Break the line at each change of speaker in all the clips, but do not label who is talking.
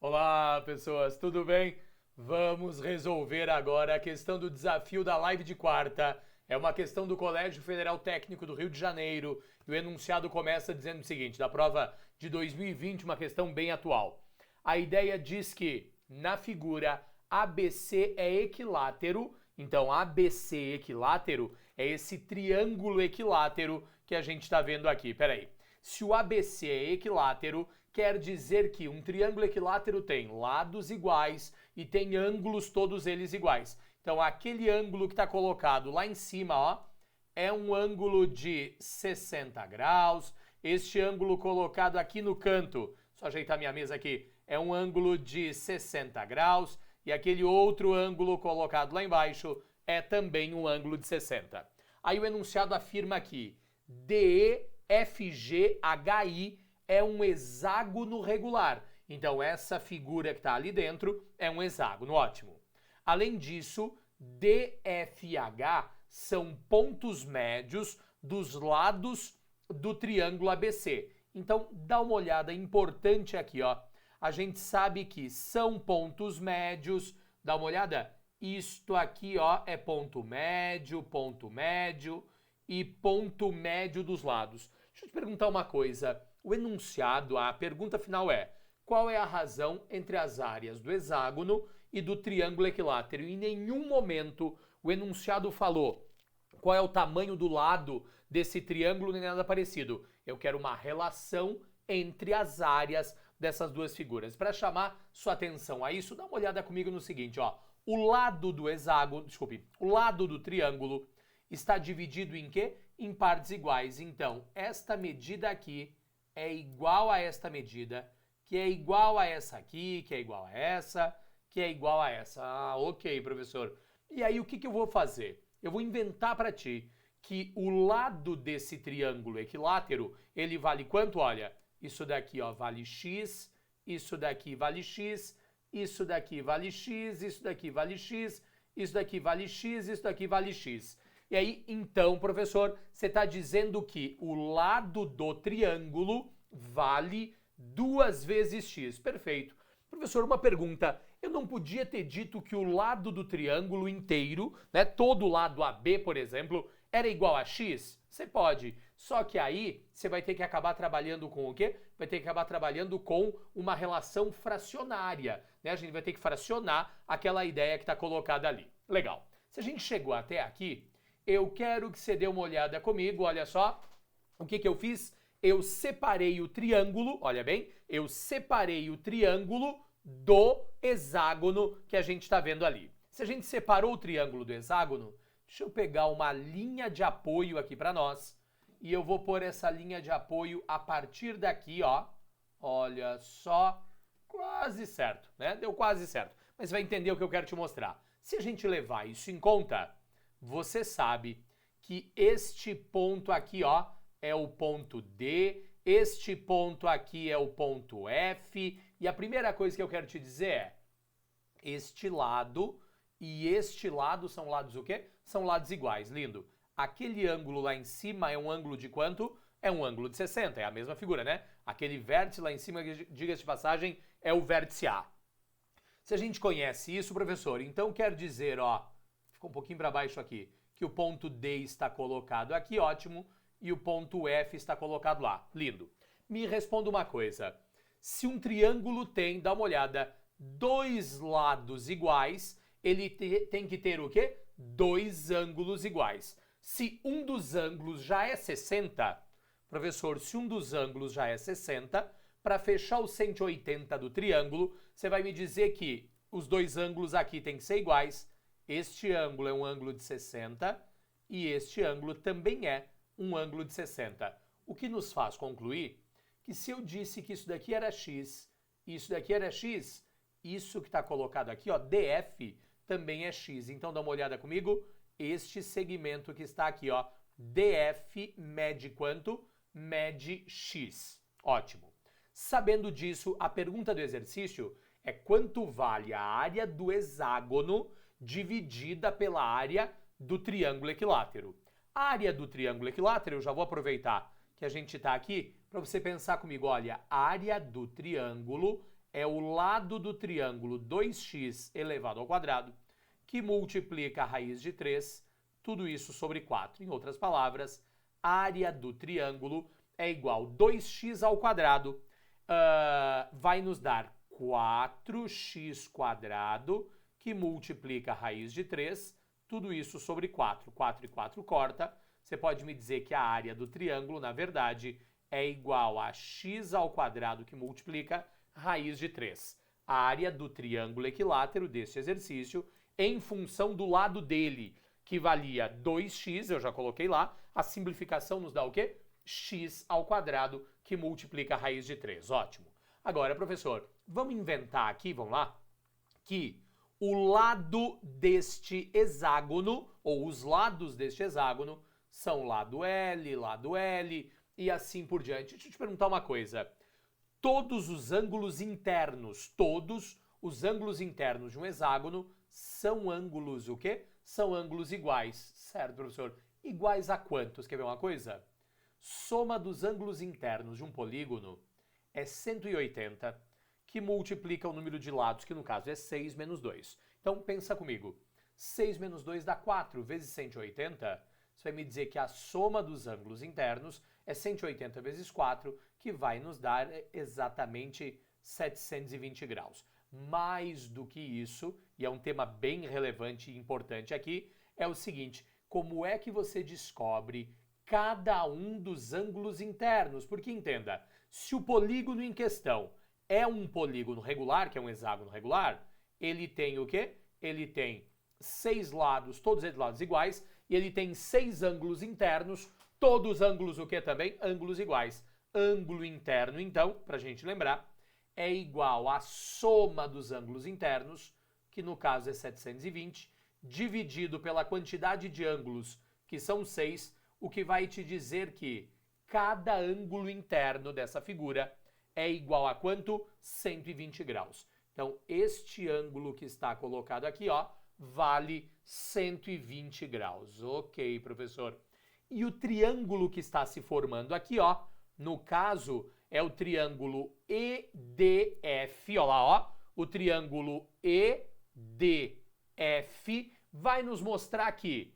Olá, pessoas, tudo bem? Vamos resolver agora a questão do desafio da live de quarta. É uma questão do Colégio Federal Técnico do Rio de Janeiro e o enunciado começa dizendo o seguinte, da prova de 2020, uma questão bem atual. A ideia diz que na figura ABC é equilátero, então ABC equilátero é esse triângulo equilátero que a gente está vendo aqui. Peraí. Se o ABC é equilátero, quer dizer que um triângulo equilátero tem lados iguais e tem ângulos todos eles iguais. Então, aquele ângulo que está colocado lá em cima, ó, é um ângulo de 60 graus. Este ângulo colocado aqui no canto, só ajeitar minha mesa aqui, é um ângulo de 60 graus. E aquele outro ângulo colocado lá embaixo é também um ângulo de 60. Aí o enunciado afirma aqui, DEFGHI é um hexágono regular. Então, essa figura que está ali dentro é um hexágono, ótimo. Além disso, DFH são pontos médios dos lados do triângulo ABC. Então, dá uma olhada importante aqui, ó. A gente sabe que são pontos médios. Dá uma olhada? Isto aqui, ó, é ponto médio e ponto médio dos lados. Deixa eu te perguntar uma coisa. O enunciado, a pergunta final é: qual é a razão entre as áreas do hexágono e do triângulo equilátero? Em nenhum momento o enunciado falou qual é o tamanho do lado desse triângulo nem nada parecido. Eu quero uma relação entre as áreas dessas duas figuras. Para chamar sua atenção a isso, dá uma olhada comigo no seguinte, ó. O lado do hexágono, o lado do triângulo está dividido em quê? Em partes iguais. Então, esta medida aqui é igual a esta medida, que é igual a essa aqui, que é igual a essa, que é igual a essa. Ah, ok, professor. E aí, o que eu vou fazer? Eu vou inventar para ti que o lado desse triângulo equilátero, ele vale quanto? Olha, isso daqui, ó, vale x, isso daqui vale x, isso daqui vale x, isso daqui vale x, isso daqui vale x, isso daqui vale x. E aí, então, professor, você está dizendo que o lado do triângulo vale 2 vezes x. Perfeito. Professor, uma pergunta. Eu não podia ter dito que o lado do triângulo inteiro, né, todo o lado AB, por exemplo, era igual a x? Você pode. Só que aí você vai ter que acabar trabalhando com o quê? Vai ter que acabar trabalhando com uma relação fracionária, né? A gente vai ter que fracionar aquela ideia que está colocada ali. Legal. Se a gente chegou até aqui, eu quero que você dê uma olhada comigo, olha só. O que eu fiz? Eu separei o triângulo, olha bem, eu separei o triângulo do hexágono que a gente está vendo ali. Se a gente separou o triângulo do hexágono, deixa eu pegar uma linha de apoio aqui para nós e eu vou pôr essa linha de apoio a partir daqui, ó. Olha só, quase certo, né? Deu quase certo. Mas vai entender o que eu quero te mostrar. Se a gente levar isso em conta, você sabe que este ponto aqui, ó, é o ponto D, este ponto aqui é o ponto F, e a primeira coisa que eu quero te dizer é, este lado e este lado são lados o quê? São lados iguais, lindo. Aquele ângulo lá em cima é um ângulo de quanto? É um ângulo de 60, é a mesma figura, né? Aquele vértice lá em cima, diga-se de passagem, é o vértice A. Se a gente conhece isso, professor, então quer dizer, ó, ficou um pouquinho para baixo aqui, que o ponto D está colocado aqui, ótimo, e o ponto F está colocado lá, lindo. Me responda uma coisa, se um triângulo tem, dá uma olhada, 2 lados iguais, ele tem que ter o quê? 2 ângulos iguais. Se um dos ângulos já é 60, professor, se um dos ângulos já é 60, para fechar o 180 do triângulo, você vai me dizer que os 2 ângulos aqui têm que ser iguais. Este ângulo é um ângulo de 60 e este ângulo também é um ângulo de 60. O que nos faz concluir que se eu disse que isso daqui era x e isso daqui era x, isso que está colocado aqui, ó, DF, também é x. Então dá uma olhada comigo, este segmento que está aqui, ó, DF mede quanto? Mede x. Ótimo. Sabendo disso, a pergunta do exercício é quanto vale a área do hexágono dividida pela área do triângulo equilátero. A área do triângulo equilátero, eu já vou aproveitar que a gente está aqui para você pensar comigo, olha, a área do triângulo é o lado do triângulo 2x elevado ao quadrado que multiplica a raiz de 3, tudo isso sobre 4. Em outras palavras, a área do triângulo é igual a 2x ao quadrado, vai nos dar 4x quadrado, que multiplica a raiz de 3, tudo isso sobre 4. 4 e 4 corta. Você pode me dizer que a área do triângulo, na verdade, é igual a x ao quadrado que multiplica raiz de 3. A área do triângulo equilátero deste exercício, em função do lado dele, que valia 2x, eu já coloquei lá, a simplificação nos dá o quê? X ao quadrado, que multiplica a raiz de 3. Ótimo. Agora, professor, vamos inventar aqui, vamos lá, que o lado deste hexágono, ou os lados deste hexágono, são lado L, e assim por diante. Deixa eu te perguntar uma coisa. Todos os ângulos internos de um hexágono são ângulos o quê? São ângulos iguais. Certo, professor? Iguais a quantos? Quer ver uma coisa? Soma dos ângulos internos de um polígono é 180, que multiplica o número de lados, que no caso é 6 menos 2. Então, pensa comigo. 6 menos 2 dá 4 vezes 180. Você vai me dizer que a soma dos ângulos internos é 180 vezes 4, que vai nos dar exatamente 720 graus. Mais do que isso, e é um tema bem relevante e importante aqui, é o seguinte: como é que você descobre cada um dos ângulos internos? Porque entenda, se o polígono em questão é um polígono regular, que é um hexágono regular, ele tem o quê? Ele tem 6 lados, todos eles lados iguais, e ele tem 6 ângulos internos, todos ângulos o quê também? Ângulos iguais. Ângulo interno, então, para a gente lembrar, é igual à soma dos ângulos internos, que no caso é 720, dividido pela quantidade de ângulos, que são 6, o que vai te dizer que cada ângulo interno dessa figura é igual a quanto? 120 graus. Então, este ângulo que está colocado aqui, ó, vale 120 graus. Ok, professor. E o triângulo que está se formando aqui, ó, no caso, é o triângulo EDF, ó lá, ó, o triângulo EDF vai nos mostrar que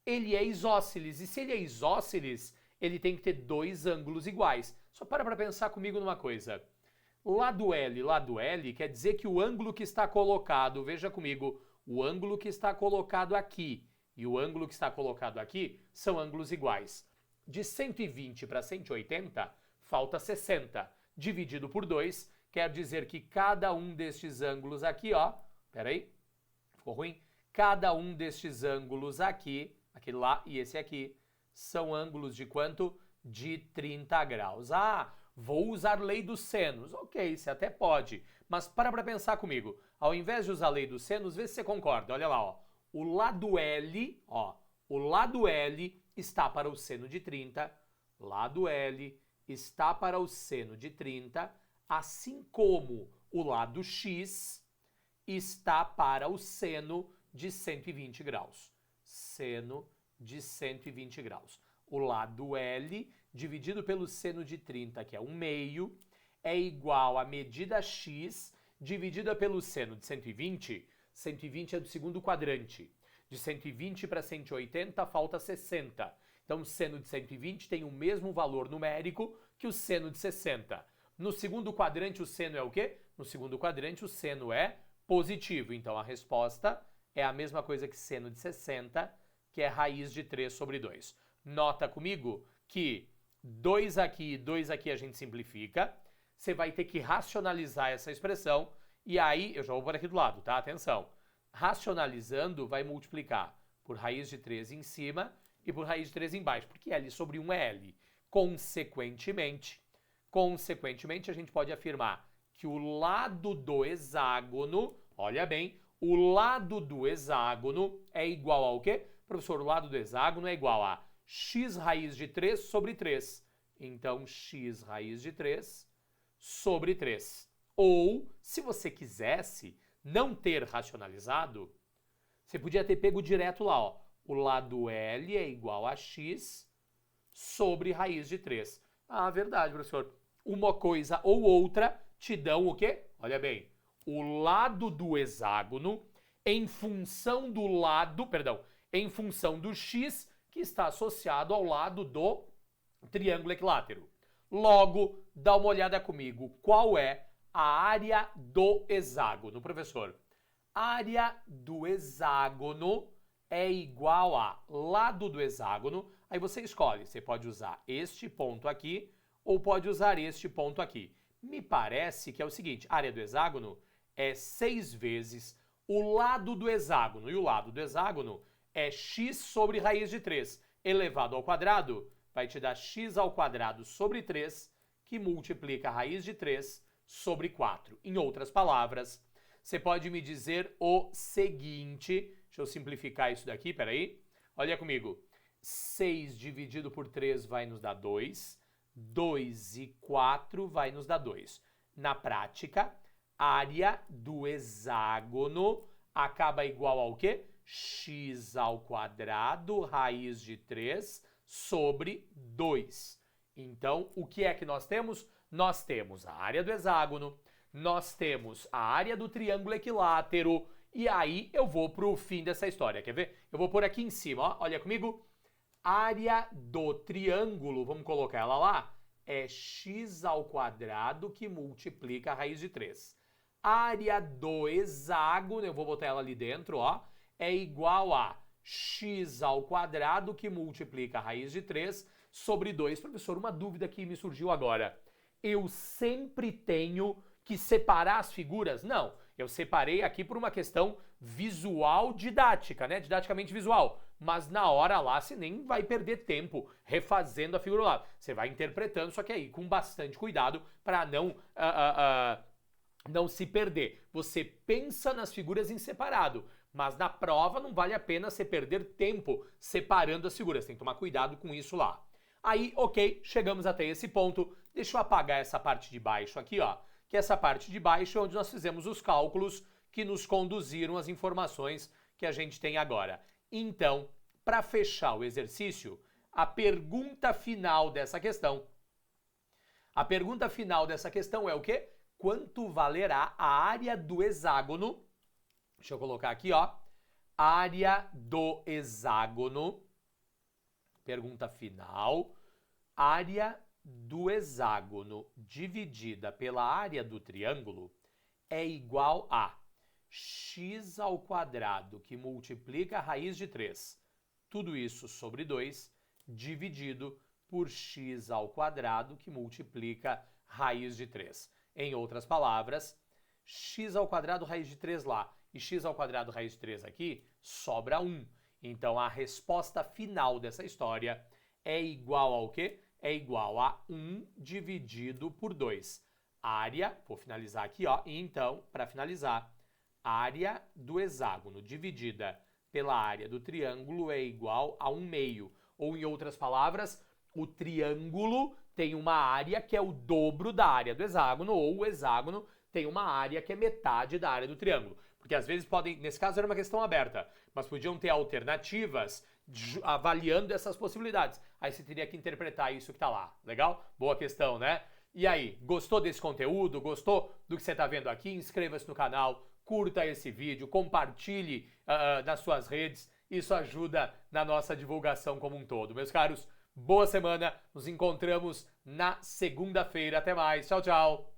ele é isósceles, e se ele é isósceles, ele tem que ter 2 ângulos iguais. Só para pensar comigo numa coisa. Lado L quer dizer que o ângulo que está colocado, veja comigo, o ângulo que está colocado aqui e o ângulo que está colocado aqui são ângulos iguais. De 120 para 180, falta 60. Dividido por 2, quer dizer que cada um destes ângulos aqui, ó, peraí, ficou ruim? Cada um destes ângulos aqui, aquele lá e esse aqui, são ângulos de quanto? De 30 graus. Ah, vou usar lei dos senos. Ok, você até pode, mas para pensar comigo. Ao invés de usar a lei dos senos, vê se você concorda. Olha lá, ó. O lado L, ó, o lado L está para o seno de 30, lado L está para o seno de 30, assim como o lado X está para o seno de 120 graus. Seno de 120 graus. O lado L dividido pelo seno de 30, que é 1/2, é igual à medida X dividida pelo seno de 120. 120 é do segundo quadrante. De 120 para 180 falta 60. Então, o seno de 120 tem o mesmo valor numérico que o seno de 60. No segundo quadrante, o seno é o quê? No segundo quadrante, o seno é positivo. Então, a resposta é a mesma coisa que seno de 60, que é raiz de 3 sobre 2. Nota comigo que 2 aqui e 2 aqui a gente simplifica. Você vai ter que racionalizar essa expressão. E aí, eu já vou por aqui do lado, tá? Atenção. Racionalizando, vai multiplicar por raiz de 3 em cima e por raiz de 3 embaixo, porque L sobre 1 é L. Consequentemente, a gente pode afirmar que o lado do hexágono, olha bem, o lado do hexágono é igual ao quê? Professor, o lado do hexágono é igual a x raiz de 3 sobre 3. Então, x raiz de 3 sobre 3. Ou, se você quisesse não ter racionalizado, você podia ter pego direto lá, ó. O lado L é igual a x sobre raiz de 3. Ah, verdade, professor. Uma coisa ou outra te dão o quê? Olha bem, o lado do hexágono em função do x que está associado ao lado do triângulo equilátero. Logo, dá uma olhada comigo. Qual é a área do hexágono, professor? Área do hexágono é igual a lado do hexágono. Aí você escolhe, você pode usar este ponto aqui ou pode usar este ponto aqui. Me parece que é o seguinte, a área do hexágono é 6 vezes o lado do hexágono. E o lado do hexágono é x sobre raiz de 3 elevado ao quadrado. Vai te dar x ao quadrado sobre 3, que multiplica a raiz de 3 sobre 4. Em outras palavras, você pode me dizer o seguinte, deixa eu simplificar isso daqui, peraí. Olha comigo, 6 dividido por 3 vai nos dar 2, 2 e 4 vai nos dar 2. Na prática, área do hexágono acaba igual ao quê? X ao quadrado, raiz de 3, sobre 2. Então, o que é que nós temos? Nós temos a área do hexágono, nós temos a área do triângulo equilátero, e aí eu vou para o fim dessa história, quer ver? Eu vou pôr aqui em cima, ó, olha comigo. Área do triângulo, vamos colocar ela lá, é x ao quadrado que multiplica a raiz de 3. Área do hexágono, eu vou botar ela ali dentro, ó, é igual a x ao quadrado que multiplica a raiz de 3 sobre 2. Professor, uma dúvida que me surgiu agora. Eu sempre tenho que separar as figuras? Não, eu separei aqui por uma questão visual didática, né? Didaticamente visual. Mas na hora lá você nem vai perder tempo refazendo a figura lá. Você vai interpretando, só que aí com bastante cuidado para não se perder. Você pensa nas figuras em separado, mas na prova não vale a pena você perder tempo separando as figuras. Tem que tomar cuidado com isso lá. Aí, ok, chegamos até esse ponto. Deixa eu apagar essa parte de baixo aqui, ó. Que essa parte de baixo é onde nós fizemos os cálculos que nos conduziram às informações que a gente tem agora. Então, para fechar o exercício, a pergunta final dessa questão é o quê? Quanto valerá a área do hexágono? Deixa eu colocar aqui, ó. Área do hexágono. Pergunta final. Área do hexágono dividida pela área do triângulo é igual a x ao quadrado que multiplica a raiz de 3. Tudo isso sobre 2 dividido por x ao quadrado que multiplica raiz de 3. Em outras palavras, x ao quadrado raiz de 3 lá e x ao quadrado raiz de 3 aqui, sobra 1. Então, a resposta final dessa história é igual ao quê? É igual a 1 dividido por 2. Área, vou finalizar aqui, ó. Então, para finalizar, área do hexágono dividida pela área do triângulo é igual a 1/2. Ou, em outras palavras, o triângulo tem uma área que é o dobro da área do hexágono, ou o hexágono tem uma área que é metade da área do triângulo. Porque às vezes podem, nesse caso era uma questão aberta, mas podiam ter alternativas avaliando essas possibilidades. Aí você teria que interpretar isso que tá lá. Legal? Boa questão, né? E aí, gostou desse conteúdo? Gostou do que você tá vendo aqui? Inscreva-se no canal, curta esse vídeo, compartilhe nas suas redes. Isso ajuda na nossa divulgação como um todo. Meus caros, boa semana. Nos encontramos na segunda-feira. Até mais. Tchau, tchau.